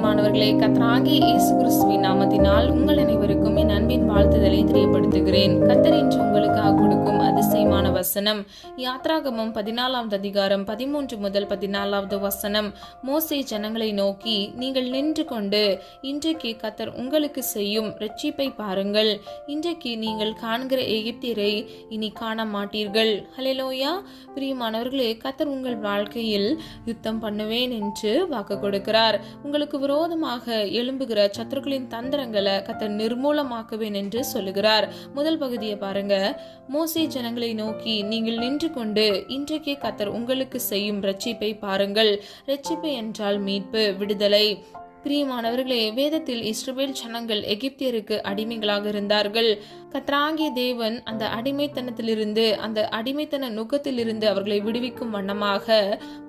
பிரியமானவர்களே, கர்த்தராகிய இயேசு கிறிஸ்துவின் நாமத்தினால் உங்கள் அனைவருக்கும் என் அன்பின் வாழ்த்துதலை தெரியப்படுத்துகிறேன். கர்த்தர் இன்று உங்களுக்காக கொடுக்கும் அதிசயமான வசனம் யாத்ராகமம் 14வது அதிகாரம் 13 முதல் 14வது வசனம். மோசே ஜனங்களை நோக்கி, நீங்கள் நின்று கொண்டு இன்றைக்கு கர்த்தர் உங்களுக்கு செய்யும் இரட்சிப்பை பாருங்கள். இன்றைக்கு நீங்கள் காண்கிற எகிப்தியரை இனி காண மாட்டீர்கள். ஹல்லேலூயா. பிரியமானவர்களே, கர்த்தர் உங்கள் வாழ்க்கையில் யுத்தம் பண்ணுவேன் என்று வாக்கு கொடுக்கிறார். உங்களுக்கு விரோதமாக எழும்புகிற சத்துருக்களின் தந்திரங்களை கர்த்தர் நிர்மூலமாக்குவேன் என்று சொல்லுகிறார். முதல் பகுதியை பாருங்க. மோசே ஜனங்களை நோக்கி, நீங்கள் நின்று கொண்டு இன்றைக்கே கர்த்தர் உங்களுக்கு செய்யும் இரட்சிப்பை பாருங்கள். இரட்சிப்பு என்றால் மீட்பு, விடுதலை. பிரியமானவர்களே, வேதத்தில் இஸ்ரவேல் ஜனங்கள் எகிப்தியருக்கு அடிமைகளாக இருந்தார்கள். கர்த்தராகிய தேவன் அந்த அடிமைத்தனத்திலிருந்து, அந்த அடிமைத்தன நுகத்திலிருந்து அவர்களை விடுவிக்கும் வண்ணமாக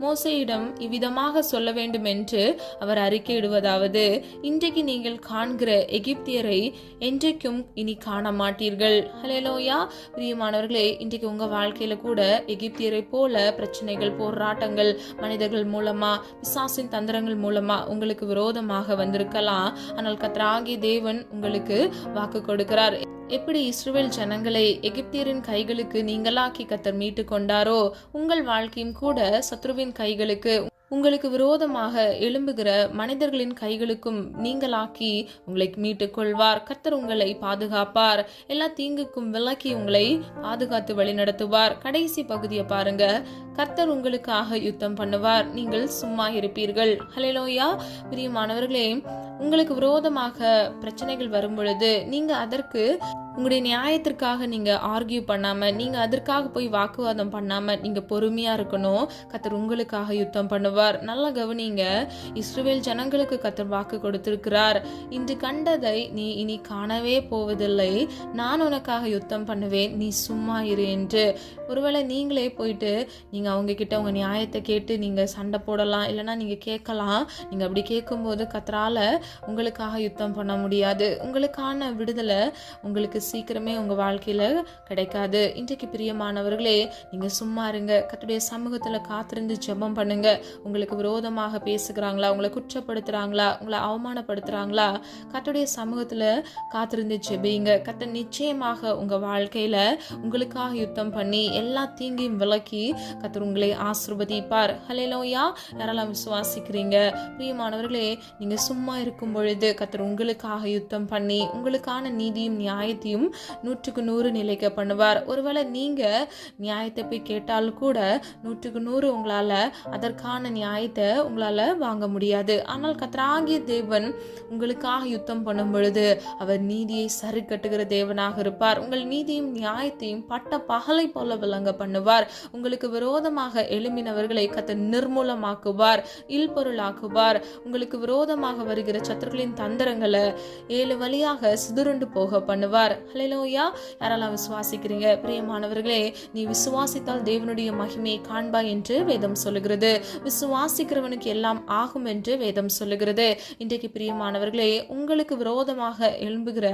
மோசேயிடம் இவ்விதமாக சொல்ல வேண்டும் என்று அவர் அறிக்கையிடுவதாவது, இன்றைக்கு நீங்கள் காண்கிற எகிப்தியரை என்றைக்கும் இனி காண மாட்டீர்கள். ஹல்லேலூயா. பிரியமானவர்களே, இன்றைக்கு உங்க வாழ்க்கையில கூட எகிப்தியரை போல பிரச்சனைகள், போராட்டங்கள் மனிதர்கள் மூலமா, பிசாசின் தந்திரங்கள் மூலமா உங்களுக்கு விரோதமாக வந்திருக்கலாம். ஆனால் கர்த்தராகிய தேவன் உங்களுக்கு வாக்கு கொடுக்கிறார். எப்படி இஸ்ரவேல் ஜனங்களை எகிப்தியரின் கைகளுக்கு நீங்களாக்கி கர்த்தர் மீட்டு கொண்டாரோ, உங்கள் வாழ்க்கையும் கூட சத்ருவின் கைகளுக்கு, உங்களுக்கு விரோதமாக எழும்புகிற மனிதர்களின் கைகளுக்கும் நீங்களாக்கி உங்களை மீட்டுக் கொள்வார். கர்த்தர் உங்களை பாதுகாப்பார். எல்லா தீங்குக்கும் விலக்கி உங்களை பாதுகாத்து வழி நடத்துவார். கடைசி பகுதியை பாருங்க. கர்த்தர் உங்களுக்காக யுத்தம் பண்ணுவார், நீங்கள் சும்மா இருப்பீர்கள். ஹல்லேலூயா. பிரியமானவர்களே, உங்களுக்கு விரோதமாக பிரச்சனைகள் வரும் பொழுது நீங்க அதற்கு உங்களுடைய நியாயத்திற்காக நீங்க ஆர்கியூ பண்ணாம, நீங்க அதற்காக போய் வாக்குவாதம் பண்ணாம நீங்க பொறுமையா இருக்கணும். கர்த்தர் உங்களுக்காக யுத்தம் பண்ணுவார். நல்லா கவனிங்க. இஸ்ரவேல் ஜனங்களுக்கு கர்த்தர் வாக்கு கொடுத்திருக்கிறார். இன்று கண்டதை நீ இனி காணவே போவதில்லை, நான் உனக்காக யுத்தம் பண்ணுவேன், நீ சும்மா இரு என்று. ஒருவேளை நீங்களே போயிட்டு நீங்க அவங்க கிட்ட உங்க நியாயத்தை கேட்டு நீங்க சண்டை போடலாம், இல்லைன்னா நீங்க கேட்கலாம். நீங்க அப்படி கேட்கும்போது கர்த்தரால உங்களுக்காக யுத்தம் பண்ண முடியாது. உங்களுக்கான விடுதலை உங்களுக்கு சீக்கிரமே உங்க வாழ்க்கையில கிடைக்காது. இன்றைக்கு பிரியமானவர்களே, நீங்க சும்மா இருங்க. கர்த்தருடைய சமூகத்துல காத்திருந்து ஜெபம் பண்ணுங்க. உங்களுக்கு விரோதமாக பேசுகிறாங்களா, உங்களை குற்றப்படுத்துறாங்களா, உங்களை அவமானப்படுத்துறாங்களா, கர்த்தருடைய சமூகத்துல காத்திருந்து ஜெபிங்க. கர்த்தர் நிச்சயமாக உங்க வாழ்க்கையில உங்களுக்காக யுத்தம் பண்ணி எல்லா தீங்கையும் விலக்கி கர்த்தர் உங்களை ஆசீர்வதிப்பார். ஹல்லேலூயா. யாரெல்லாம் விசுவாசிக்கிறீங்க? பிரியமானவர்களே, நீங்க சும்மா இருக்கும் பொழுது கர்த்தர் உங்களுக்காக யுத்தம் பண்ணி உங்களுக்கான நீதியும் நியாயத்தையும் 100க்கு 100 நிலைக்க பண்ணுவார். ஒருவேளை நீங்க நியாயத்தை போய் கேட்டால் கூட 100க்கு 100 உங்களால அதற்கான நியாயத்தை உங்களால வாங்க முடியாது. ஆனால் கர்த்தராகிய தேவன் உங்களுக்காக யுத்தம் பண்ணும் பொழுது அவர் நீதியை சரி கட்டுகிற தேவனாக இருப்பார். உங்கள் நீதியும் நியாயத்தையும் பட்ட பகலை போல விளங்க பண்ணுவார். உங்களுக்கு விரோதமாக எழும்பினவர்களை கர்த்தர் நிர்மூலமாக்குவார், இல்பொருளாக்குவார். உங்களுக்கு விரோதமாக வருகிற சத்துருக்களின் தந்திரங்களை 7 வழியாக சிதறுண்டு போக பண்ணுவார். ஹல்லேலூயா. யாரெல்லாம் விசுவாசிக்கிறீங்க? பிரியமானவர்களே, நீ விசுவாசித்தால் தேவனுடைய மகிமையை காண்பாய் என்று வேதம் சொல்லுகிறது. விசுவாசிக்கிறவனுக்கு எல்லாம் ஆகும் என்று வேதம் சொல்லுகிறது. இன்றைக்கு பிரியமானவர்களே, உங்களுக்கு விரோதமாக எழும்புகிற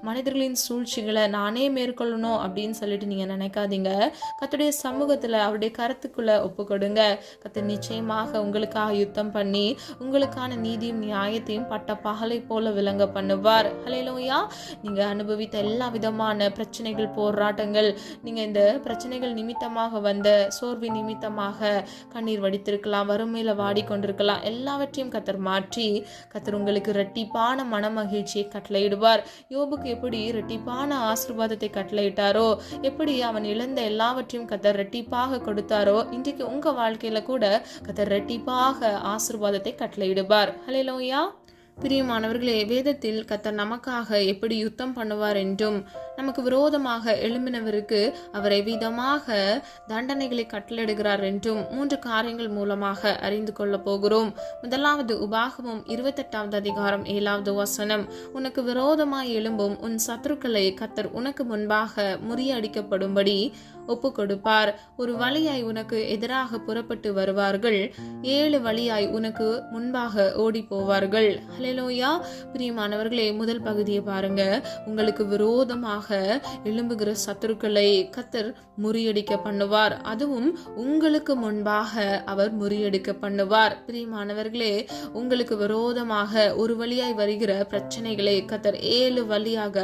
மனிதர்களின் சூழ்ச்சிகளை நானே மேற்கொள்ளணும் அப்படின்னு சொல்லிட்டு நீங்க நினைக்காதீங்க. கர்த்தருடைய சமூகத்துல அவருடைய கருத்துக்குள்ள ஒப்பு கொடுங்க. கர்த்தர் நிச்சயமாக உங்களுக்காக யுத்தம் பண்ணி உங்களுக்கான நீதியும் நியாயத்தையும் பட்ட பகலை போல விளங்க பண்ணுவார். ஹல்லேலூயா. நீங்க அனுபவித்த எல்லா விதமான பிரச்சனைகள், போராட்டங்கள், நீங்க இந்த பிரச்சனைகள் நிமித்தமாக வந்த சோர்வின் நிமித்தமாக கண்ணீர் வடித்திருக்கலாம், வறுமையில வாடிக்கொண்டிருக்கலாம். எல்லாவற்றையும் கர்த்தர் மாற்றி கர்த்தர் உங்களுக்கு இரட்டிப்பான மன மகிழ்ச்சியை கட்டளையிடுவார். யோபுக்கு எப்படி இரட்டிப்பான ஆசீர்வாதத்தை கட்டளையிட்டாரோ, எப்படி அவன் இழந்த எல்லாவற்றையும் கர்த்தர் இரட்டிப்பாக கொடுத்தாரோ, இன்றைக்கு உங்க வாழ்க்கையில கூட கர்த்தர் இரட்டிப்பாக ஆசீர்வாதத்தை கட்டளையிடுவார். ஹல்லேலூயா. பிரியமானவர்களே, வேதத்தில் கர்த்தர் நமக்காக எப்படி யுத்தம் பண்ணுவார் என்றும், நமக்கு விரோதமாக எழும்பினவருக்கு அவர் எவ்விதமாக தண்டனைகளை கட்டளையிடுகிறார் என்றும் 3 காரியங்கள் மூலமாக அறிந்து கொள்ள போகிறோம். முதலாவது, உபாகமம் 28வது அதிகாரம் 7வது வசனம். உனக்கு விரோதமாய் எழும்பும் உன் சத்துருக்களை கர்த்தர் உனக்கு முன்பாக முறியடிக்கப்படும்படி ஒப்பு கொடுப்பார். ஒரு வழியாய் உனக்கு எதிராக புறப்பட்டு வருவார்கள், 7 வழியாய் உனக்கு முன்பாக ஓடி போவார்கள். ஹல்லேலூயா. பிரியமானவர்களே, முதல் பகுதியை பாருங்க. உங்களுக்கு விரோதமாக எழும்புகிற சத்துருக்களை கர்த்தர் முறியடிக்க பண்ணுவார். அதுவும் உங்களுக்கு முன்பாக அவர் முறியடிக்க பண்ணுவார். பிரியமானவர்களே, உங்களுக்கு விரோதமாக ஒரு வழியாய் வருகிற பிரச்சனைகளை கர்த்தர் 7 வழியாக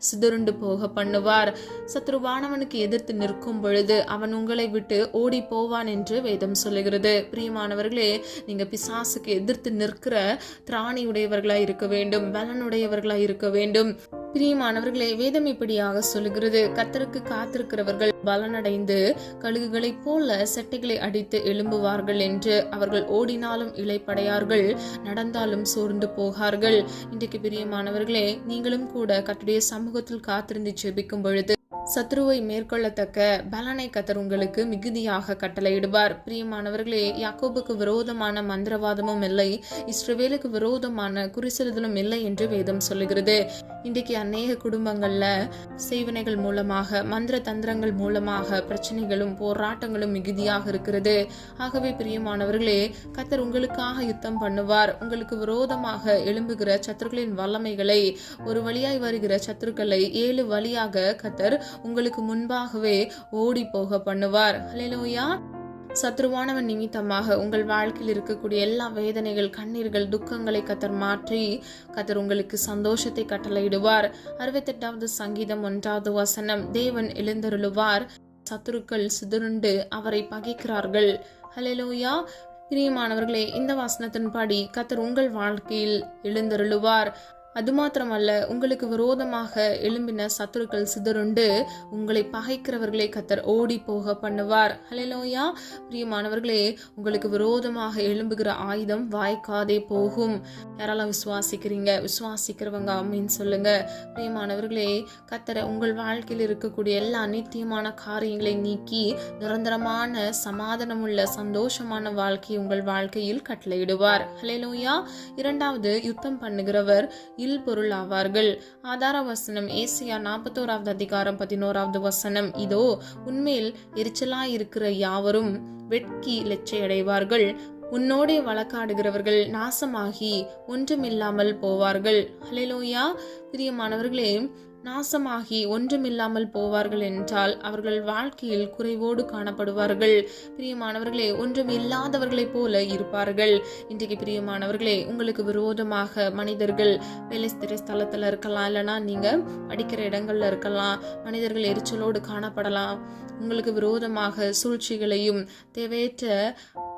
சிதறுண்டு போக பண்ணுவார். சத்ருவானவனுக்கு எதிர்த்து நிற்கும் பொழுது அவன் உங்களை விட்டு ஓடி போவான் என்று வேதம் சொல்லுகிறது. பிரியமானவர்களே, நீங்க பிசாசுக்கு எதிர்த்து நிற்கிற திராணி உடையவர்களாய் இருக்க வேண்டும், பலனுடையவர்களாய் இருக்க வேண்டும். பிரியமானவர்களே, வேதம் இப்படியாக சொல்லுகிறது, கர்த்தருக்கு காத்திருக்கிறவர்கள் பலனடைந்து கழுகுகளைப் போல செட்டைகளை அடித்து எழும்புவார்கள் என்று. அவர்கள் ஓடினாலும் இளைப்படையார்கள், நடந்தாலும் சோர்ந்து போகார்கள். இன்றைக்கு பிரியமானவர்களே, நீங்களும் கூட கர்த்தருடைய சமூகத்தில் காத்திருந்து ஜெபிக்கும் பொழுது சத்ருவை மேற்கொள்ளத்தக்க பலனை கர்த்தர் உங்களுக்கு மிகுதியாக கட்டளையிடுவார். பிரியமானவர்களே, யாக்கோபுக்கு விரோதமான மந்திரவாதமும் இல்லை, இஸ்ரவேலுக்கு விரோதமான குறிசெலுதலும் இல்லை என்று வேதம் சொல்லுகிறது. இன்றைக்கு அநேக குடும்பங்கள்ல செய்வனைகள் மூலமாக, மந்திர தந்திரங்கள் மூலமாக பிரச்சனைகளும் போராட்டங்களும் மிகுதியாக இருக்கிறது. ஆகவே பிரியமானவர்களே, கர்த்தர் உங்களுக்காக யுத்தம் பண்ணுவார். உங்களுக்கு விரோதமாக எழும்புகிற சத்துருக்களின் வல்லமைகளை, ஒரு வழியாய் வருகிற சத்துருக்களை 7 வழியாக கர்த்தர் உங்களுக்கு முன்பாகவே ஓடி போக பண்ணுவார். ஹல்லேலூயா. சத்ருவானவன் நிமித்தமாக உங்கள் வாழ்க்கையில் இருக்கக்கூடிய எல்லா வேதனைகள், கண்ணீர்கள், துக்கங்களை கர்த்தர் மாற்றி கர்த்தர் உங்களுக்கு சந்தோஷத்தை கட்டளையிடுவார். 68வது சங்கீதம் 1வது வசனம், தேவன் எழுந்தருளுவார், சத்துருக்கள் சிதறுண்டு அவரை பகைக்கிறார்கள். ஹல்லேலூயா. பிரியமானவர்களே, இந்த வசனத்தின்படி கர்த்தர் உங்கள் வாழ்க்கையில் எழுந்தருளுவார். அது மாத்திரமல்ல, உங்களுக்கு விரோதமாக எழும்பின சத்துருக்கள் சிதறுண்டு உங்களை பகைக்கிறவர்களை கர்த்தர் ஓடி போக பண்ணுவார். ஹல்லேலூயா. பிரியமானவர்களே, உங்களுக்கு விரோதமாக எழும்புகிற ஆயுதம் வாய்க்காதே போகும். யாரெல்லாம் விசுவாசிக்கிறீங்க? விசுவாசிக்கிறவங்க ஆமென் சொல்லுங்க. பிரியமானவர்களே, கர்த்தர் உங்கள் வாழ்க்கையில் இருக்கக்கூடிய எல்லா அநித்தியமான காரியங்களை நீக்கி நிரந்தரமான சமாதானமுள்ள சந்தோஷமான வாழ்க்கையை உங்கள் வாழ்க்கையில் கட்டளையிடுவார். ஹல்லேலூயா. 2வது, யுத்தம் பண்ணுகிறவர் பொருள் ஆவார்கள். ஆதார வசனம் ஏசாயா 41வது அதிகாரம் 11வது வசனம், இதோ உன்மேல் எரிச்சலாயிருக்கிற யாவரும் வெட்கி லெச்சையடைவார்கள், உன்னோடே வழக்காடுகிறவர்கள் நாசமாகி ஒன்றுமில்லாமல் போவார்கள். ஹல்லேலூயா. பிரியமானவர்களே, நாசமாகி ஒன்றுமில்லாமல் போவார்கள் என்றால் அவர்கள் வாழ்க்கையில் குறைவோடு காணப்படுவார்கள். பிரியமானவர்களே, ஒன்றும் இல்லாதவர்களைப் போல இருப்பார்கள். இன்றைக்கு பிரியமானவர்களே, உங்களுக்கு விரோதமாக மனிதர்கள் வேலை ஸ்தலத்துல இருக்கலாம், இல்லைன்னா நீங்க படிக்கிற இடங்கள்ல இருக்கலாம், மனிதர்கள் எரிச்சலோடு காணப்படலாம். உங்களுக்கு விரோதமாக சூழ்ச்சிகளையும் தேவையற்ற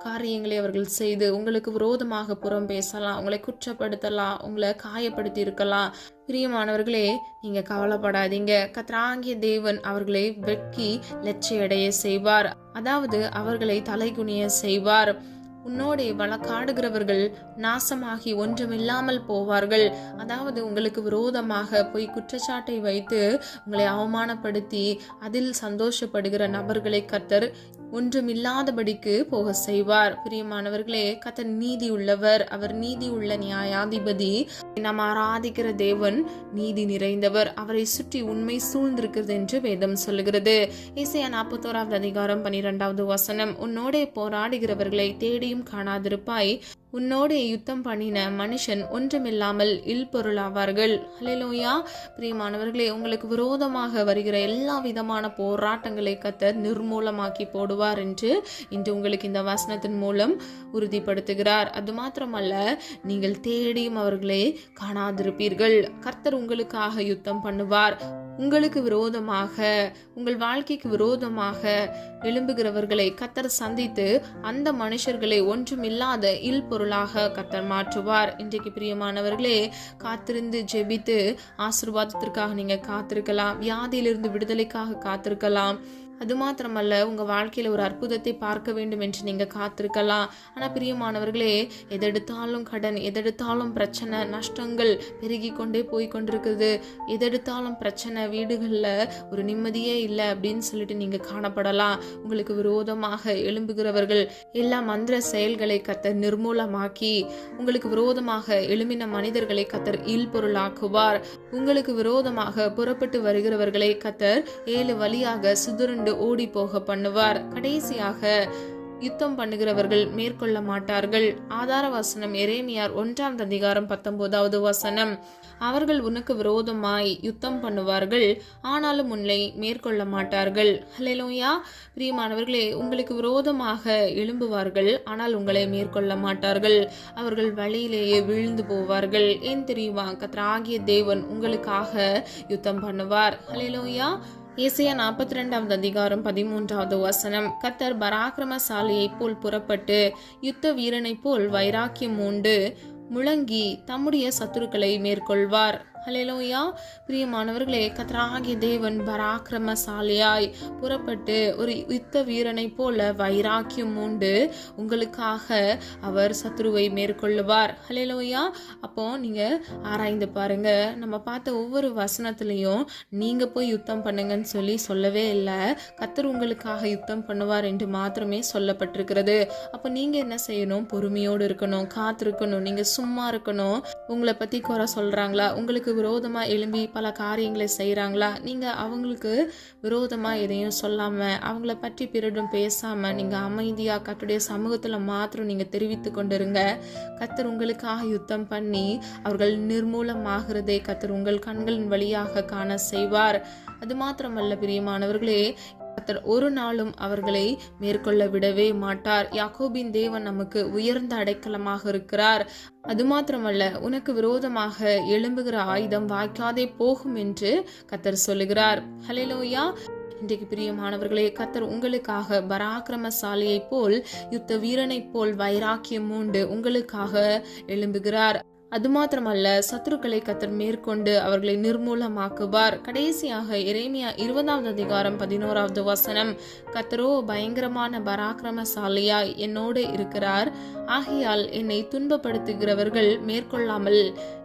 காரியங்களை அவர்கள் செய்து உங்களுக்கு விரோதமாக புறம் பேசலாம், உங்களை குற்றப்படுத்தலாம், உங்களை காயப்படுத்தி இருக்கலாம். பிரியமானவர்களே, நீங்க கவலைப்படாதீங்க. கர்த்தராகிய தேவன் அவர்களை வெட்கி லெச்சையடைய செய்வார். அதாவது அவர்களை தலைகுனிய செய்வார். உன்னோடே வழக்காடுகிறவர்கள் நாசமாகி ஒன்றுமில்லாமல் போவார்கள். அதாவது உங்களுக்கு விரோதமாக போய் குற்றச்சாட்டை வைத்து உங்களை அவமானப்படுத்தி அதில் சந்தோஷப்படுகிற நபர்களை கர்த்தர் ஒன்றுமில்லாதபடிக்கு போக செய்வார். பிரியமானவர்களே, கர்த்தர் நீதி உள்ளவர், அவர் நீதி உள்ள நியாயாதிபதி. நாம் ஆராதிக்கிற தேவன் நீதி நிறைந்தவர், அவரை சுற்றி உண்மை சூழ்ந்திருக்கிறது என்று வேதம் சொல்லுகிறது. ஏசாயா 41வது அதிகாரம் 12வது வசனம், உன்னோடே போராடுகிறவர்களை தேடியும் காணாதிருப்பாய், உன்னோடு யுத்தம் பண்ணின மனுஷன் ஒன்றுமில்லாமல் இல்பொருளாவார்கள். ஹல்லேலூயா. பிரியமானவர்களே, உங்களுக்கு விரோதமாக வருகிற எல்லா விதமான போராட்டங்களை கர்த்தர் நிர்மூலமாக்கி போடுவார் என்று இன்று உங்களுக்கு இந்த வசனத்தின் மூலம் உறுதிப்படுத்துகிறார். அது மாத்திரமல்ல, நீங்கள் தேடியும் அவர்களை காணாதிருப்பீர்கள். கர்த்தர் உங்களுக்காக யுத்தம் பண்ணுவார். உங்களுக்கு விரோதமாக, உங்கள் வாழ்க்கைக்கு விரோதமாக எழும்புகிறவர்களை கர்த்தர் சந்தித்து அந்த மனுஷர்களை ஒன்றுமில்லாத பொருளாக கர்த்தர் மாற்றுவார். இன்றைக்கு பிரியமானவர்களே, காத்திருந்து ஜெபித்து ஆசீர்வாதத்திற்காக நீங்க காத்திருக்கலாம், வியாதியிலிருந்து விடுதலைக்காக காத்திருக்கலாம். அது மாத்திரமல்ல, உங்க வாழ்க்கையில ஒரு அற்புதத்தை பார்க்க வேண்டும் என்று நீங்க காத்திருக்கலாம். ஆனா பிரியமானவர்களே, எதெடுத்தாலும் கடன், எதெடுத்தாலும் பிரச்சனை, நஷ்டங்கள் பெருகி கொண்டே போய் கொண்டிருக்குது, எதெடுத்தாலும் பிரச்சனை, வீடுகள்ல ஒரு நிம்மதியே இல்லை அப்படின்னு சொல்லிட்டு நீங்க காணப்படலாம். உங்களுக்கு விரோதமாக எழும்புகிறவர்கள் எல்லா மந்திர செயல்களை கர்த்தர் நிர்மூலமாக்கி உங்களுக்கு விரோதமாக எழும்பின மனிதர்களை கர்த்தர் இல்பொருளாக்குவார். உங்களுக்கு விரோதமாக புறப்பட்டு வருகிறவர்களை கர்த்தர் 7 வழியாக சிதறுண்டு கொண்டு ஓடி போக பண்ணுவார். கடைசியாக யுத்தம் பண்ணுகிறவர்கள் மேற்கொள்ள மாட்டார்கள். ஆதார வசனம் எரேமியார் 1:19 வசனம். அவர்கள் உனக்கு விரோதமாய் யுத்தம் பண்ணுவார்கள், ஆனாலும் உன்னை மேற்கொள்ள மாட்டார்கள். ஹல்லேலூயா. பிரியமானவர்களே, உங்களுக்கு விரோதமாக எழும்புவார்கள், ஆனால் உங்களை மேற்கொள்ள மாட்டார்கள். அவர்கள் வழியிலேயே விழுந்து போவார்கள். ஏன் தெரியுமா? கர்த்தராகிய தேவன் உங்களுக்காக யுத்தம் பண்ணுவார். ஹல்லேலூயா. ஏசாயா 42:13 வசனம். கர்த்தர் பராக்கிரமசாலியைப் போல் புறப்பட்டு யுத்த வீரனைப் போல் வைராக்கியம் உண்டு முழங்கி தம்முடைய சத்துருக்களை மேற்கொள்வார். ஹல்லேலூயா. பிரியமானவர்களே, கர்த்தராகிய தேவன் பராக்கிரமசாலியாய் புறப்பட்டு ஒரு யுத்த வீரனை போல வைராக்கியம் உண்டு உங்களுக்காக அவர் சத்துருவை மேற்கொள்ளுவார். ஹல்லேலூயா. அப்போ நீங்க ஆராய்ந்து பாருங்க. நம்ம பார்த்த ஒவ்வொரு வசனத்திலையும் நீங்க போய் யுத்தம் பண்ணுங்கன்னு சொல்லவே இல்லை. கர்த்தர் உங்களுக்காக யுத்தம் பண்ணுவார் என்று மாத்திரமே சொல்லப்பட்டிருக்கிறது. அப்போ நீங்க என்ன செய்யணும்? பொறுமையோடு இருக்கணும், காத்திருக்கணும். நீங்க சும்மா இருக்கணும். உங்களை பத்தி குறை சொல்றாங்களா, உங்களுக்கு விரோதமா எழும்பி பல காரியங்களை செய்யறாங்களா, நீங்க அவங்களுக்கு விரோதமா எதையும் சொல்லாம அவங்கள பற்றி பிறடும் பேசாம நீங்க அமைதியா கர்த்தருடைய சமூகத்துல மாத்திரம் நீங்க தெரிவித்து கொண்டிருங்க. கர்த்தர் உங்களுக்காக யுத்தம் பண்ணி அவர்கள் நிர்மூலமாகிறதை கர்த்தர் உங்கள் கண்களின் வழியாக காண செய்வார். அது மாத்திரமல்ல பிரியமானவர்களே, கர்த்தர் ஒரு நாளும் அவர்களை மேற்கொள்ள விடவே மாட்டார். யாக்கோபின் தேவன் நமக்கு உயர்ந்த அடைக்கலமாக இருக்கிறார். அது மாத்திரமல்ல, உனக்கு விரோதமாக எழும்புகிற ஆயுதம் வாய்க்காதே போகும் என்று கர்த்தர் சொல்லுகிறார். ஹல்லேலூயா. இன்றைக்கு பிரியமானவர்களே, கர்த்தர் உங்களுக்காக பராக்கிரமசாலியை போல் யுத்த வீரனை போல் வைராக்கியம் உண்டு உங்களுக்காக எழும்புகிறார். அது மாத்திரமல்ல, சத்துருக்களை கர்த்தர் மேற்கொண்டு அவர்களை நிர்மூலமாக்குவார். கடைசியாக எரேமியா 20:11 வசனம். கர்த்தரோ பயங்கரமான பராக்கிரமசாலியாய் என்னோடு இருக்கிறார், ஆகையால் என்னை துன்பப்படுத்துகிறவர்கள் மேற்கொள்ளாமல்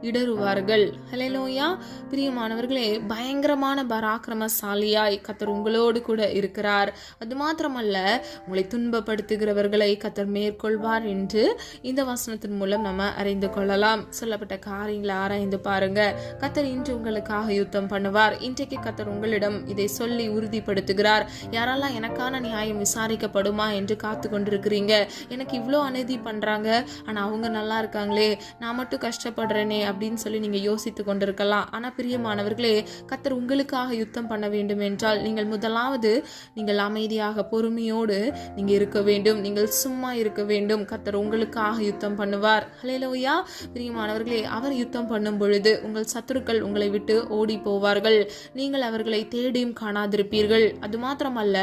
இடறுவார்கள். ஹல்லேலூயா. பிரியமானவர்களே, பயங்கரமான பராக்கிரமசாலியாய் கர்த்தர் உங்களோடு கூட இருக்கிறார். அது மாத்திரமல்ல, உங்களை துன்பப்படுத்துகிறவர்களை கர்த்தர் மேற்கொள்வார் என்று இந்த வசனத்தின் மூலம் நம்ம அறிந்து கொள்ளலாம். சொல்லப்பட்ட காரியங்களை ஆராய்ந்து பாருங்க. கர்த்தர் இன்று உங்களுக்காக யுத்தம் பண்ணுவார். இன்றைக்கு கர்த்தர் உங்களிடம் இதை சொல்லி உறுதிப்படுத்துகிறார். யாரெல்லாம் எனக்கான நியாயம் விசாரிக்கப்படுமா என்று காத்து கொண்டிருக்கிறீங்க, எனக்கு இவ்வளோ அநீதி பண்றாங்க, ஆனா அவங்க நல்லா இருக்காங்களே, நான் மட்டும் கஷ்டப்படுறேனே அப்படின்னு சொல்லி நீங்க யோசித்து கொண்டிருக்கலாம். ஆனா பிரியமானவர்களே, கர்த்தர் உங்களுக்காக யுத்தம் பண்ண வேண்டும் என்றால் நீங்கள் முதலாவது நீங்கள் அமைதியாக பொறுமையோடு நீங்க இருக்க வேண்டும். நீங்கள் சும்மா இருக்க வேண்டும். கர்த்தர் உங்களுக்காக யுத்தம் பண்ணுவார். ஹல்லேலூயா. பிரியமானவர்களே, அவர் யுத்தம் பண்ணும் பொழுது உங்கள் சத்துருக்கள் உங்களை விட்டு ஓடி போவார்கள். நீங்கள் அவர்களை தேடியும் காணாதிருப்பீர்கள். அது மாத்திரமல்ல,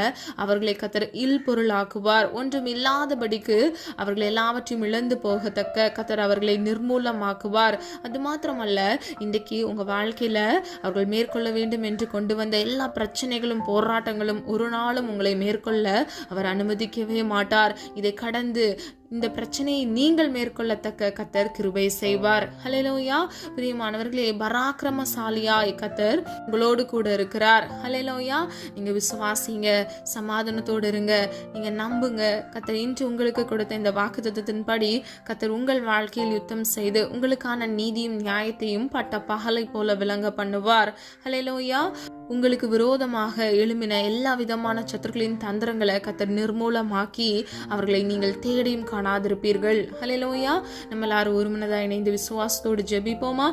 அவர்களை கர்த்தர் இல்பொருளாக்குவார். ஒன்றும் இல்லாதபடிக்கு அவர்கள் எல்லாவற்றையும் இழந்து போகத்தக்க கர்த்தர் அவர்களை நிர்மூலமாக்குவார். அது மாத்திரமல்ல, இன்றைக்கு உங்க வாழ்க்கையில அவர்கள் மேற்கொள்ள வேண்டும் என்று கொண்டு வந்த எல்லா பிரச்சனைகளும் போராட்டங்களும் ஒரு நாளும் உங்களை மேற்கொள்ள அவர் அனுமதிக்கவே மாட்டார். இதை கடந்து இந்த பிரச்சனையை நீங்கள் மேற்கொள்ளத்தக்க கர்த்தர் கிருபை செய்வார். ஹல்லேலூயா. பிரியமானவர்களே, பராக்கிரமசாலியாய் கர்த்தர் உங்களோடு கூட இருக்கிறார். ஹல்லேலூயா. நீங்க விசுவாசிங்க, சமாதானத்தோடு இருங்க, நீங்க நம்புங்க. கர்த்தர் இன்று உங்களுக்கு கொடுத்த இந்த வாக்குத்தத்தத்தின்படி கர்த்தர் உங்கள் வாழ்க்கையில் யுத்தம் செய்து உங்களுக்கான நீதியும் நியாயத்தையும் பட்ட பகலை போல விளங்க பண்ணுவார். ஹல்லேலூயா. உங்களுக்கு விரோதமாக எழும்பின எல்லா விதமான சத்துருக்களின் தந்திரங்களை கர்த்தர் நிர்மூலமாக்கி அவர்களை நீங்கள் தேடியும் காணாதிருப்பீர்கள். ஹல்லேலூயா. நம்ம எல்லாரும் ஒருமனதாக இணைந்து விசுவாசத்தோடு ஜெபிப்போமா?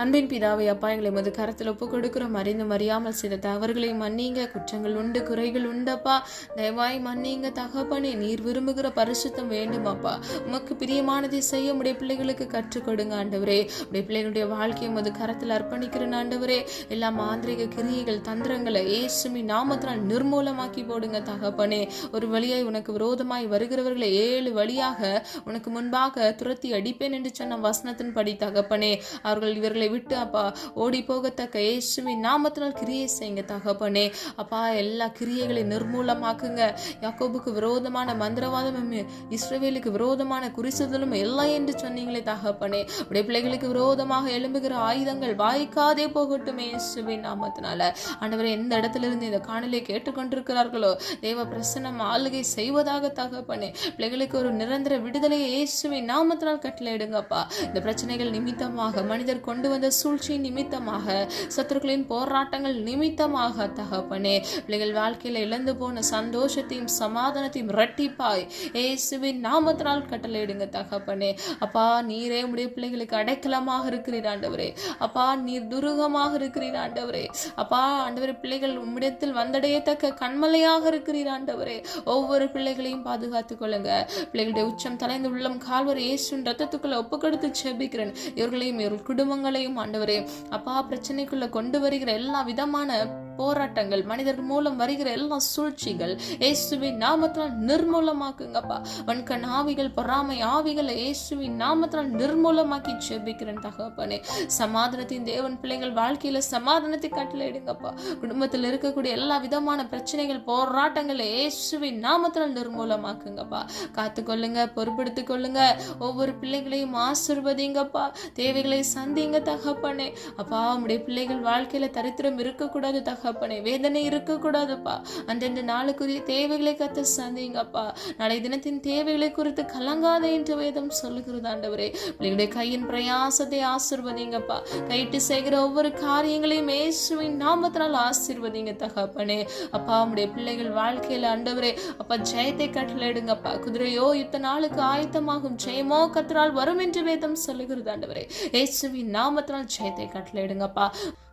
அன்பின் பிதாவை, அப்பா, எங்களை உமது கரத்தில் ஒப்பு கொடுக்கிறோம். அறிந்தும் அறியாமல் செய்த தவறுகளை மன்னிங்க. குற்றங்கள் உண்டு, குறைகள் உண்டப்பா, தயவாய் மன்னிங்க தகப்பனே. நீர் விரும்புகிற பரிசுத்தம் வேண்டும் அப்பா. உமக்கு பிரியமானதை செய்ய உடைய பிள்ளைகளுக்கு கற்றுக் கொடுங்க ஆண்டவரே. உடைய பிள்ளைகளுடைய வாழ்க்கையை உமது கரத்தில் அர்ப்பணிக்கிறேன் ஆண்டவரே. எல்லா மாந்திரிக கிரியைகள் தந்திரங்களை இயேசுவின் நாமத்தினால் நிர்மூலமாக்கி போடுங்க தகப்பனே. ஒரு வழியாய் உனக்கு விரோதமாய் வருகிறவர்களை 7 வழியாக உனக்கு முன்பாக துரத்தி அடிப்பேன் என்று சொன்ன வசனத்தின்படி தகப்பனே, அவர்கள் இவர்களை விட்டு அப்பா ஓடி போகத்தக்க இயேசுவின் நாமத்தினால் கிரியை செய்யுங்க தகப்பனே. அப்பா, எல்லா கிரியைகளை நிர்மூலமாக்குங்க. யாக்கோபுக்கு விரோதமான மந்திரவாதமும் இஸ்ரவேலுக்கு விரோதமான குறிசுதலும் எல்லாம் என்று சொன்னீங்களே தகப்பனே. உடைய பிள்ளைகளுக்கு விரோதமாக எழும்புகிற ஆயுதங்கள் வாய்க்காதே போகட்டும் இயேசுவின் நாமத்தினால. ஆண்டவரே, எந்த இடத்துல இருந்து இந்த காணொலியை கேட்டுக்கொண்டிருக்கிறார்களோ தேவ பிரசன்னம் ஆளுகை செய்வதாக தகப்பனே. பிள்ளைகளுக்கு ஒரு நிரந்தர விடுதலையை இயேசுவின் நாமத்தினால் கட்டளையிடுங்கப்பா. இந்த பிரச்சனைகள் நிமித்தமாக மனிதர் கொண்டு வந்த சூழ்ச்சி நிமித்தமாக, சத்துருக்களின் போராட்டங்கள் நிமித்தமாக தகப்பனே, பிள்ளைகள் வாழ்க்கையில இழந்து போன சந்தோஷத்தையும் சமாதானத்தையும் இரட்டிப்பாய் இயேசுவின் நாமத்தினால் கட்டளையிடுங்க தகப்பனே. அப்பா, நீரே உடைய பிள்ளைகளுக்கு அடைக்கலமாக இருக்கிறீர் ஆண்டவரே. அப்பா, நீர் துருகமாக இருக்கிறீர் ஆண்டவரே. அப்பா ஆண்டவரே, பிள்ளைகள் உம்மிடத்தில் வந்தடையத்தக்க கண்மலையாக இருக்கிறீர் ஆண்டவரே. ஒவ்வொரு பிள்ளைகளையும் பாதுகாத்துக் கொள்ளுங்க. பிள்ளைகளுடைய உச்சம் தலைந்து உள்ளம் கால்வரை இயேசுவின் ரத்தத்துக்குள்ள ஒப்புக்கொடுத்து செபிக்கிறேன். இவர்களையும் இவர்கள் குடும்பங்களையும் ஆண்டவரே அப்பா, பிரச்சனைக்குள்ள கொண்டு வருகிற எல்லா விதமான போராட்டங்கள், மனிதர்கள் மூலம் வருகிற எல்லா சூழ்ச்சிகள் இயேசுவின் நாமத்தினால் நிர்மூலமாக்குங்கப்பா. வன்கண் ஆவிகள், பொறாமை ஆவிகளை இயேசுவின் நாமத்தினால் நிர்மூலமாக்கி ஜெபிக்கிறேன் தகப்பனே. சமாதானத்தின் தேவன் பிள்ளைகள் வாழ்க்கையில சமாதானத்தை கட்டளையிடுங்கப்பா. குடும்பத்தில் இருக்கக்கூடிய எல்லா விதமான பிரச்சனைகள், போராட்டங்களை இயேசுவின் நாமத்தினால் நிர்மூலமாக்குங்கப்பா. காத்துக்கொள்ளுங்க, பொறுப்படுத்திக் கொள்ளுங்க. ஒவ்வொரு பிள்ளைகளையும் ஆசீர்வதிங்கப்பா. தேவைகளை சந்திங்க தகப்பனே. அப்பா, உம்முடைய பிள்ளைகள் வாழ்க்கையில தரித்திரம் இருக்கக்கூடாது தகப்பனே, வேதனை இருக்கக்கூடாதுப்பா. அந்தந்த நாளுக்குரிய தேவைகளை கத்த சந்திங்கப்பா. நாளை தினத்தின் தேவைகளை குறித்து கலங்காதே என்று வேதம் சொல்லுகிறது ஆண்டவரே. பிள்ளைகளுடைய கையின் பிரயாசத்தை ஆசீர்வதிங்கப்பா. கைட்டு செய்கிற ஒவ்வொரு காரியங்களையும் இயேசுவின் நாமத்தினால் ஆசீர்வதிங்க தகப்பனே. அப்பா, உம்முடைய பிள்ளைகள் வாழ்க்கையில ஆண்டவரே அப்பா ஜெயத்தை கட்டளையிடுங்கப்பா. குதிரையோ யுத்த நாளுக்கு ஆயத்தமாகும், ஜெயமோ கர்த்தரால் வரும் என்று வேதம் சொல்லுகிறது ஆண்டவரே. இயேசுவின் நாமத்தினால் ஜெயத்தை கட்டளையிடுங்கப்பா.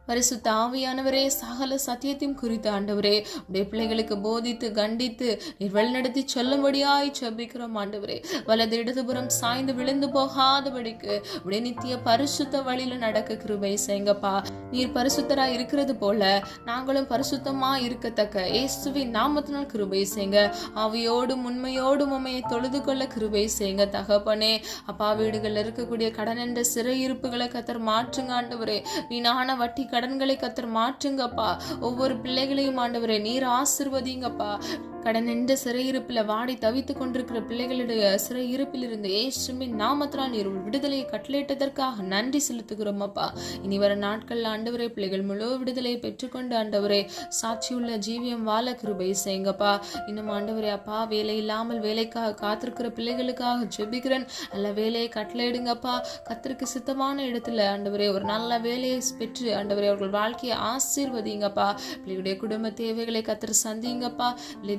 பரிசுத்த ஆவியானவரே, சகல சத்தியத்தையும் குறித்து ஆண்டவரே உடைய பிள்ளைகளுக்கு போதித்து கண்டித்து நீர் வழிநடத்தி சொல்லும்படியாய் ஜெபிக்கிறோம் ஆண்டவரே. வலது இடதுபுறம் சாய்ந்து விழுந்து போகாதபடிக்கு உடைய நித்திய பரிசுத்த வழியில நடக்க கிருபை செய்யுங்கப்பா. நீர் பரிசுத்தராய் இருக்கிறது போல நாங்களும் பரிசுத்தமா இருக்கத்தக்க இயேசுவின் நாமத்தினால் கிருபை செய்யுங்க. ஆவியோடும் உண்மையோடும் உம்மையை தொழுது கொள்ள கிருபை செய்யுங்க தகப்பனே. அப்பா, வீடுகளில் இருக்கக்கூடிய கடன் என்ற சிறையிருப்புகளை கத்தர் மாற்றுங்க ஆண்டவரே. வீணான வட்டி கடன்களை கத்தர் மாற்றுங்கப்பா. ஒவ்வொரு பிள்ளைகளையும் ஆண்டவரே நீர் ஆசீர்வதிங்கப்பா. கடன் என்ற சிறையிருப்பில் வாடி தவித்து கொண்டிருக்கிற பிள்ளைகளுடைய சிறையிருப்பில் இருந்து இயேசுவின் நாமத்தினால் நீர் விடுதலையை கட்டளையிட்டதற்காக நன்றி செலுத்துகிறோம் அப்பா. இனி வர நாட்கள் ஆண்டவரே பிள்ளைகள் முழு விடுதலையை பெற்றுக்கொண்டு ஆண்டவரே சாட்சியுள்ள ஜீவியம் வாழ கிருபை செய்யுங்கப்பா. இன்னும் ஆண்டவரே அப்பா, வேலை இல்லாமல் வேலைக்காக காத்திருக்கிற பிள்ளைகளுக்காக ஜெபிக்கிறேன். நல்ல வேலையை கட்டளையிடுங்கப்பா. கர்த்தருக்கு சித்தமான இடத்துல ஆண்டவரே ஒரு நல்ல வேலையை பெற்று ஆண்டவரே அவர்கள் வாழ்க்கையை ஆசீர்வதிங்கப்பா. பிள்ளைகளுடைய குடும்ப தேவைகளை கர்த்தர் சந்திங்கப்பா.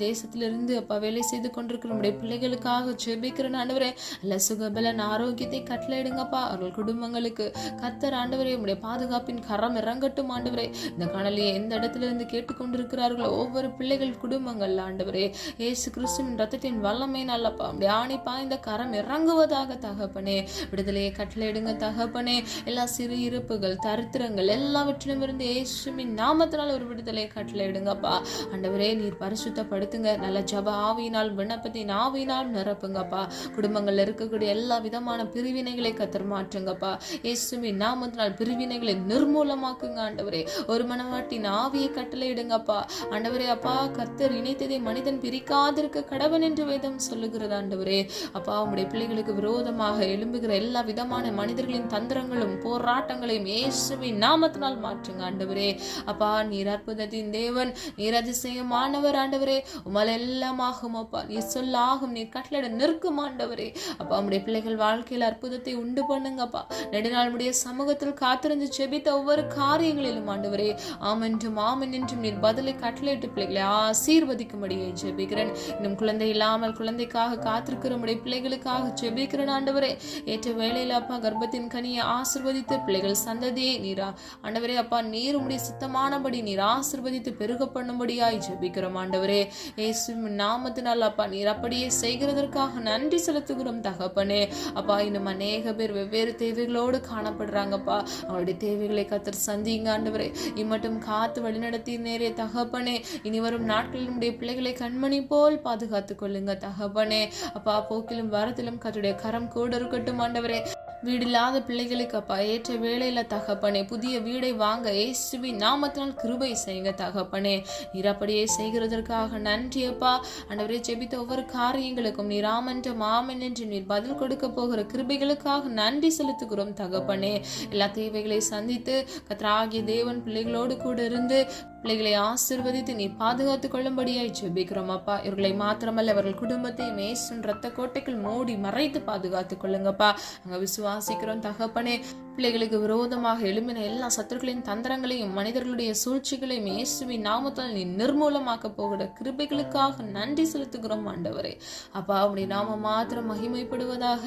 தேசத்திலிருந்து அப்பா வேலை செய்து கொண்டிருக்கிற நம்முடைய பிள்ளைகளுக்காக ஜெபிக்கிறேன் ஆண்டவரே. நல்ல சுகபலன் ஆரோக்கியத்தை கட்டளையிடுங்கப்பா. அவர்கள் குடும்பங்களுக்கு கர்த்தர் ஆண்டவரே உம்முடைய பாதுகாப்பின் கரம் இறங்கட்டும் ஆண்டவரே. இந்த காணொலியை எந்த இடத்துல இருந்து கேட்டுக்கொண்டிருக்கிறார்களோ ஒவ்வொரு பிள்ளைகள் குடும்பங்கள் ஆண்டவரே இயேசு கிறிஸ்துவின் ரத்தத்தின் வல்லமை நல்லப்பா உம்முடைய ஆணி பாய்ந்த கரம் இறங்குவதாக தகப்பனே. விடுதலையை கட்டளையிடுங்க தகப்பனே. எல்லா சிறு இருப்புகள், தரித்திரங்கள் எல்லாவற்றிலும் இருந்து இயேசுவின் நாமத்தினால் ஒரு விடுதலையை கட்டளையிடுங்கப்பா. ஆண்டவரே நீர் பரிசுத்தப்படுத்துங்க. நல்ல ஜப ஆவியினால், விண்ணப்பத்தின் ஆவியினால் நிரப்புங்கப்பா. குடும்பங்கள்ல இருக்கக்கூடிய எல்லா விதமான பிரிவினைகளை கத்தர் மாற்றுங்கப்பா. இயேசுவின் நாமத்தினால் பிரிவினைகளை நிர்மூலமாக்குங்க ஆண்டவரே. ஒரு மனவாட்டின் ஆவியை கட்டளையிடுங்கப்பா ஆண்டவரே. அப்பா, கர்த்தர் இணைத்ததை மனிதன் பிரிக்காதிருக்க கடவன் என்று வேதம் சொல்லுகிறது ஆண்டவரே. அப்பா, உம்முடைய பிள்ளைகளுக்கு விரோதமாக எழும்புகிற எல்லா விதமான மனிதர்களின் தந்திரங்களும் போராட்டங்களையும் இயேசுவின் நாமத்தினால் மாற்றுங்க ஆண்டவரே. அப்பா, நீர் அற்புதத்தின் தேவன், நீர் அதிசயமானவர் ஆண்டவரே. உமால் எல்லாம் ஆகும் அப்பா. நீ சொல்லாகும், நீ கட்டளையிட நிற்கும் ஆண்டவரே. அப்பா, உம்முடைய பிள்ளைகள் வாழ்க்கையில் அற்புதத்தை உண்டு பண்ணுங்கப்பா. நெடுநாள் உடைய சமூகத்தில் காத்திருந்து செபித்த ஒவ்வொரு காரியங்களிலும் ஆண்டவரே ஆமென்றும் ஆமென் என்றும் நீர் பதிலை கட்டளையிட்டு பிள்ளைகளை ஆசீர்வதிக்கும்படியே ஜெபிக்கிறேன். இன்னும் குழந்தை இல்லாமல் குழந்தைக்காக காத்திருக்கிற உடைய பிள்ளைகளுக்காக ஜெபிக்கிறேன் ஆண்டவரே. ஏற்ற வேளையில் அப்பா கர்ப்பத்தின் கனியை ஆசீர்வதித்து பிள்ளைகள் சந்ததியை நீரா ஆண்டவரே அப்பா நீர் உம்முடைய சித்தமானபடி நீர் ஆசீர்வதித்து பெருக பண்ணும்படியாய் ஜெபிக்கிறோம் ஆண்டவரே. இயேசுவின் நாமத்தினால் அப்பா நீர் அப்படியே செய்கிறதற்காக நன்றி செலுத்துகிறோம் தகப்பனே. அப்பா, இன்னும் அநேக பேர் வெவ்வேறு தேவைகளோடு காணப்படுறாங்கப்பா. அவருடைய தேவைகளை கர்த்தர் சந்திங்க ஆண்டவரே. இம்மட்டும் காத்து வழிநடத்தி நேரே தகப்பனே. இனி வரும் நாட்களில் நம்முடைய பிள்ளைகளை கண்மணி போல் பாதுகாத்துக் கொள்ளுங்க தகப்பனே. அப்பா, போக்கிலும் வரத்திலும் கர்த்தருடைய கரம் கூட இருக்கட்டும் ஆண்டவரே. வீடு இல்லாத பிள்ளைகளுக்கு அப்பா ஏற்ற வேளையில தகப்பனே புதிய வீடை வாங்க இயேசுவின் நாமத்தினால் கிருபை செய்யுங்க தகப்பனே. நீர் அப்படியே செய்கிறதற்காக நன்றி அப்பா ஆண்டவரே. ஜெபித்த ஒவ்வொரு காரியங்களுக்கும் நீர் ஆமென்றும் ஆமென் என்று நீர் பதில் கொடுக்க போகிற கிருபைகளுக்காக நன்றி செலுத்துகிறோம் தகப்பனே. எல்லா தேவைகளை சந்தித்து கர்த்தராகிய தேவன் பிள்ளைகளோடு கூட இருந்து பிள்ளைகளை ஆசீர்வதித்து நீ பாதுகாத்துக் கொள்ளும்படியாய் ஜெபிக்கிறோம் அப்பா. இவர்களை மாத்திரமல்ல அவர்கள் குடும்பத்தையும் இயேசுவின் இரத்த கோட்டைக்குள் மூடி மறைத்து பாதுகாத்துக் கொள்ளுங்கப்பா. நாங்க விசுவாசிக்கிறோம் தகப்பனே. பிள்ளைகளுக்கு விரோதமாக எழும்பின எல்லா சத்துருக்களின் தந்திரங்களையும் மனிதர்களுடைய சூழ்ச்சிகளையும் இயேசுவின் நாமத்தால் நீ நிர்மூலமாக்க போகிற கிருபைகளுக்காக நன்றி செலுத்துகிறோம் ஆண்டவரே. அப்பா அப்படி நாம மாத்திரம் மகிமைப்படுவதாக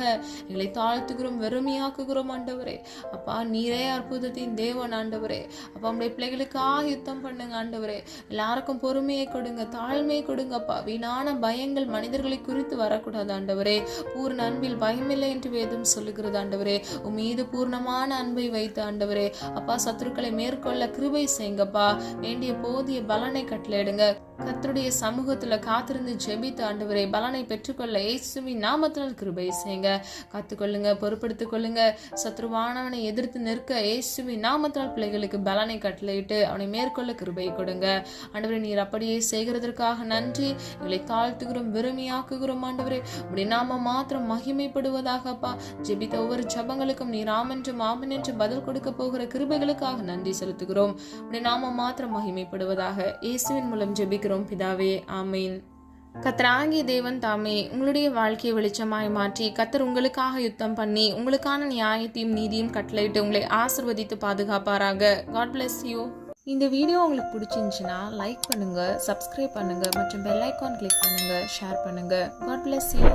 எங்களை தாழ்த்துகிறோம், வெறுமையாக்குகிறோம் ஆண்டவரே. அப்பா நீரே அற்புதத்தின் தேவன் ஆண்டவரே. அப்பா நம்முடைய பிள்ளைகளுக்காக யுத்தம் பண்ணுங்க ஆண்டவரே. எல்லாருக்கும் பொறுமையை கொடுங்க, தாழ்மையை கொடுங்கப்பா. வீணான பயங்கள் மனிதர்களை குறித்து வரக்கூடாது ஆண்டவரே. பூர்ண அன்பில் பயமில்லை என்று வேதம் சொல்லுகிறது ஆண்டவரே. உன் மீது பூர்ணமான அன்பை வைத்து ஆண்டவரே அப்பா சத்துருக்களை மேற்கொள்ள கிருபை செய்யுங்கப்பா. வேண்டிய போதிய பலனை கட்டளையிடுங்க. கர்த்தருடைய சமூகத்துல காத்திருந்து ஜெபித்து ஆண்டவரே பலனை பெற்றுக்கொள்ள இயேசுவின் நாமத்தினால் கிருபை செய்யுங்க. காத்துக்கொள்ளுங்க, பொறுப்படுத்திக் கொள்ளுங்க. சத்ருவானவனை எதிர்த்து நிற்க இயேசுவின் நாமத்தினால் பிள்ளைகளுக்கு பலனை கட்டளையிட்டு அவனை மேற்கொள்ள கிருபை கொடுங்க ஆண்டவரே. நீர் அப்படியே செய்கிறதற்காக நன்றி. எங்களை தாழ்த்துகிறோம், வெறுமையாக்குகிறோம் ஆண்டவரே. அப்படி நாம மாத்திரம் மகிமைப்படுவதாகப்பா. ஜெபித்த ஒவ்வொரு ஜபங்களுக்கும் நீர் ஆமென்று ஆமென் என்று பதில் கொடுக்க போகிற கிருபைகளுக்காக நன்றி செலுத்துகிறோம். அப்படி நாம மாத்திரம் மகிமைப்படுவதாக இயேசுவின் மூலம் ஜெபிக்கிறோம் பிதாவே, ஆமீன். கர்த்தராகிய தேவன் தாமே உங்களுடைய வாழ்க்கையை வெளிச்சமாய் மாற்றி கர்த்தர் உங்களுக்காக யுத்தம் பண்ணி உங்களுக்கான நியாயத்தையும் நீதியும் கட்டளையிட்டு உங்களை ஆசீர்வதித்து பாதுகாப்பாராக. God bless you. இந்த வீடியோ உங்களுக்கு பிடிச்சிருந்துச்சுன்னா லைக் பண்ணுங்க, சப்ஸ்கிரைப் பண்ணுங்க மற்றும் பெல் ஐகான் கிளிக் பண்ணுங்க, ஷேர் பண்ணுங்க. God bless you.